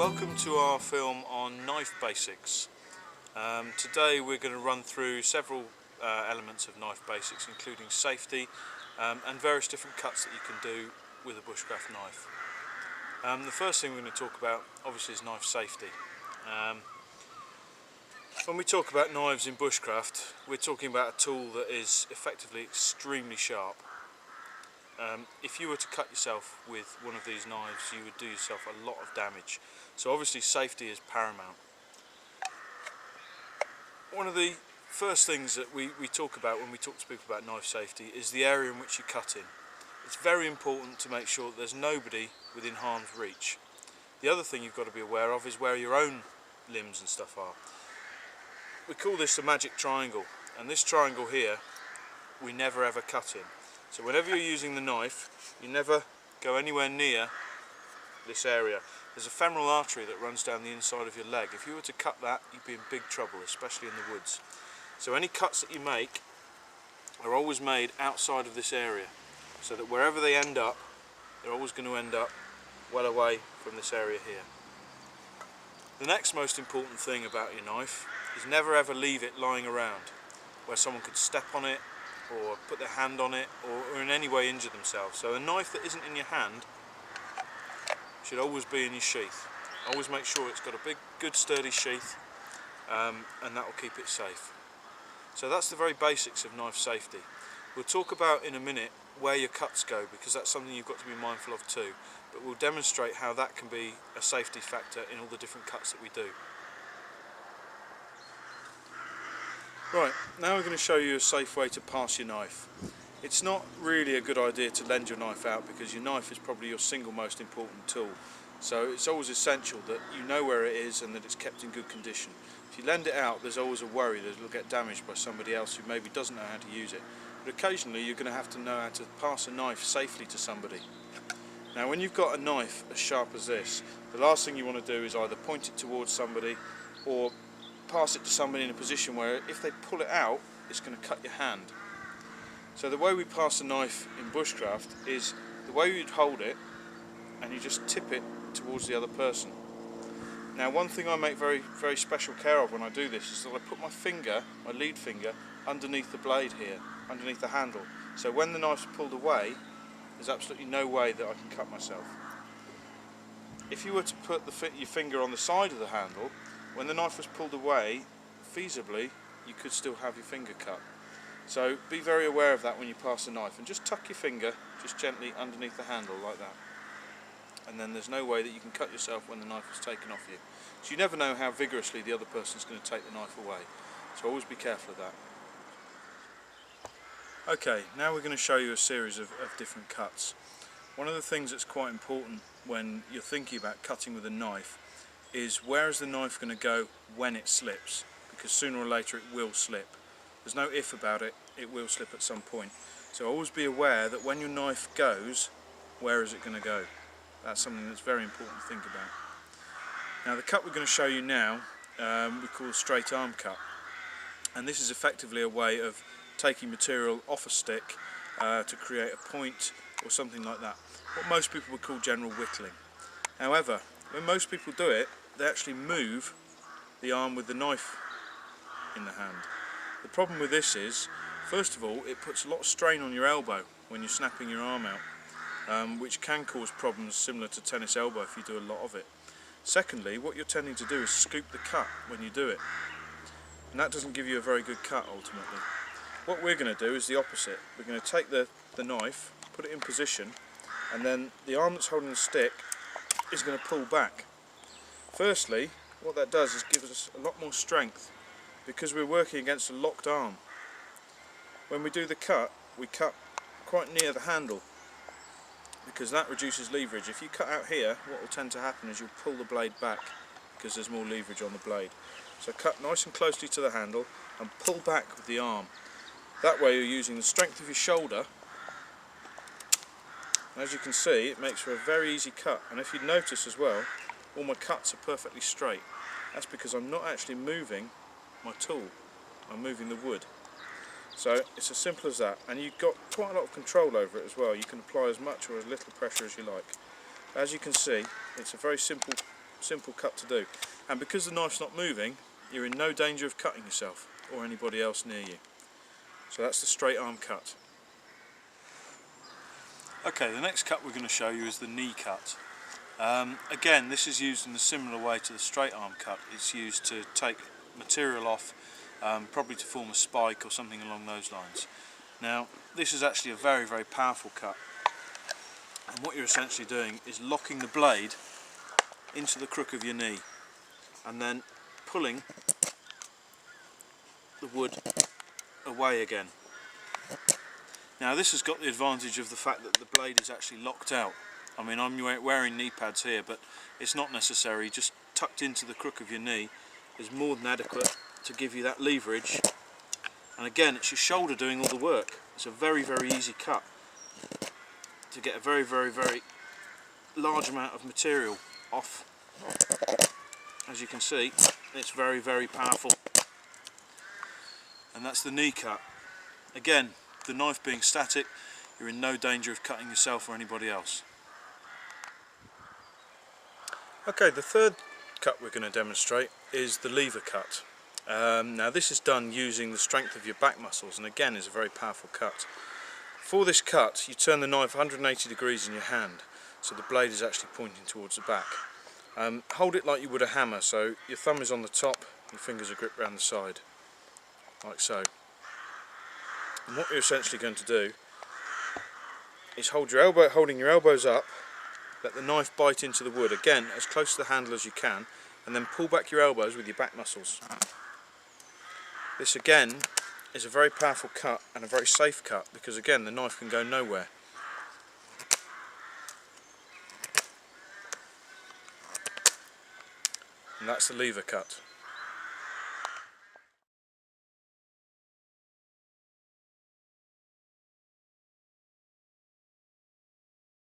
Welcome to our film on knife basics. Today we're going to run through several elements of knife basics, including safety and various different cuts that you can do with a bushcraft knife. The first thing we're going to talk about obviously is knife safety. When we talk about knives in bushcraft, we're talking about a tool that is effectively extremely sharp. If you were to cut yourself with one of these knives, you would do yourself a lot of damage. So obviously safety is paramount. One of the first things that we talk about when we talk to people about knife safety is the area in which you cut in. It's very important to make sure that there's nobody within harm's reach. The other thing you've got to be aware of is where your own limbs and stuff are. We call this the magic triangle, and this triangle here we never ever cut in. So whenever you're using the knife, you never go anywhere near this area. There's a femoral artery that runs down the inside of your leg. If you were to cut that, you'd be in big trouble, especially in the woods. So any cuts that you make are always made outside of this area, so that wherever they end up, they're always going to end up well away from this area here. The next most important thing about your knife is never ever leave it lying around where someone could step on it or put their hand on it or in any way injure themselves. So a knife that isn't in your hand should always be in your sheath. Always make sure it's got a big, good sturdy sheath, and that will keep it safe. So that's the very basics of knife safety. We'll talk about in a minute where your cuts go, because that's something you've got to be mindful of too, but we'll demonstrate how that can be a safety factor in all the different cuts that we do. Right, now we're going to show you a safe way to pass your knife. It's not really a good idea to lend your knife out, because your knife is probably your single most important tool. So it's always essential that you know where it is and that it's kept in good condition. If you lend it out, there's always a worry that it'll get damaged by somebody else who maybe doesn't know how to use it. But occasionally you're going to have to know how to pass a knife safely to somebody. Now when you've got a knife as sharp as this, the last thing you want to do is either point it towards somebody or pass it to somebody in a position where if they pull it out, it's going to cut your hand. So the way we pass a knife in bushcraft is the way you'd hold it, and you just tip it towards the other person. Now one thing I make very special care of when I do this is that I put my finger, my lead finger, underneath the blade here, underneath the handle. So when the knife's pulled away, there's absolutely no way that I can cut myself. If you were to put your finger on the side of the handle, when the knife was pulled away, feasibly you could still have your finger cut. So be very aware of that when you pass a knife, and just tuck your finger just gently underneath the handle like that. And then there's no way that you can cut yourself when the knife is taken off you. So you never know how vigorously the other person's going to take the knife away. So always be careful of that. Okay, now we're going to show you a series of different cuts. One of the things that's quite important when you're thinking about cutting with a knife is where is the knife going to go when it slips, because sooner or later it will slip. There's no if about it, it will slip at some point. So always be aware that when your knife goes, where is it going to go? That's something that's very important to think about. Now the cut we're going to show you now, we call a straight arm cut. And this is effectively a way of taking material off a stick to create a point or something like that. What most people would call general whittling. However, when most people do it, they actually move the arm with the knife in the hand. The problem with this is, first of all, it puts a lot of strain on your elbow when you're snapping your arm out, which can cause problems similar to tennis elbow if you do a lot of it. Secondly, what you're tending to do is scoop the cut when you do it, and that doesn't give you a very good cut ultimately. What we're going to do is the opposite. We're going to take the knife, put it in position, and then the arm that's holding the stick is going to pull back. Firstly, what that does is give us a lot more strength, because we're working against a locked arm. When we do the cut, we cut quite near the handle, because that reduces leverage. If you cut out here, what will tend to happen is you'll pull the blade back because there's more leverage on the blade. So cut nice and closely to the handle and pull back with the arm. That way you're using the strength of your shoulder. And as you can see, it makes for a very easy cut. And if you notice as well, all my cuts are perfectly straight. That's because I'm not actually moving my tool, I'm moving the wood. So it's as simple as that, and you've got quite a lot of control over it as well. You can apply as much or as little pressure as you like. As you can see, it's a very simple simple cut to do. And because the knife's not moving, you're in no danger of cutting yourself or anybody else near you. So that's the straight arm cut. Okay, the next cut we're going to show you is the knee cut. Again, this is used in a similar way to the straight arm cut. It's used to take material off, probably to form a spike or something along those lines. Now, this is actually a very, very powerful cut. And what you're essentially doing is locking the blade into the crook of your knee and then pulling the wood away again. Now this has got the advantage of the fact that the blade is actually locked out. I mean, I'm wearing knee pads here, but it's not necessary. Just tucked into the crook of your knee is more than adequate to give you that leverage. And again, it's your shoulder doing all the work. It's a very, very easy cut to get a very, very, very large amount of material off. As you can see, it's very, very powerful. And that's the knee cut. Again, the knife being static, you're in no danger of cutting yourself or anybody else. Okay, the third cut we're going to demonstrate is the lever cut. Now this is done using the strength of your back muscles, and again is a very powerful cut. For this cut, you turn the knife 180 degrees in your hand, so the blade is actually pointing towards the back. Hold it like you would a hammer, so your thumb is on the top, your fingers are gripped around the side, like so. And what you're essentially going to do is holding your elbows up, let the knife bite into the wood, again as close to the handle as you can, and then pull back your elbows with your back muscles. This again is a very powerful cut and a very safe cut, because again the knife can go nowhere. And that's the lever cut.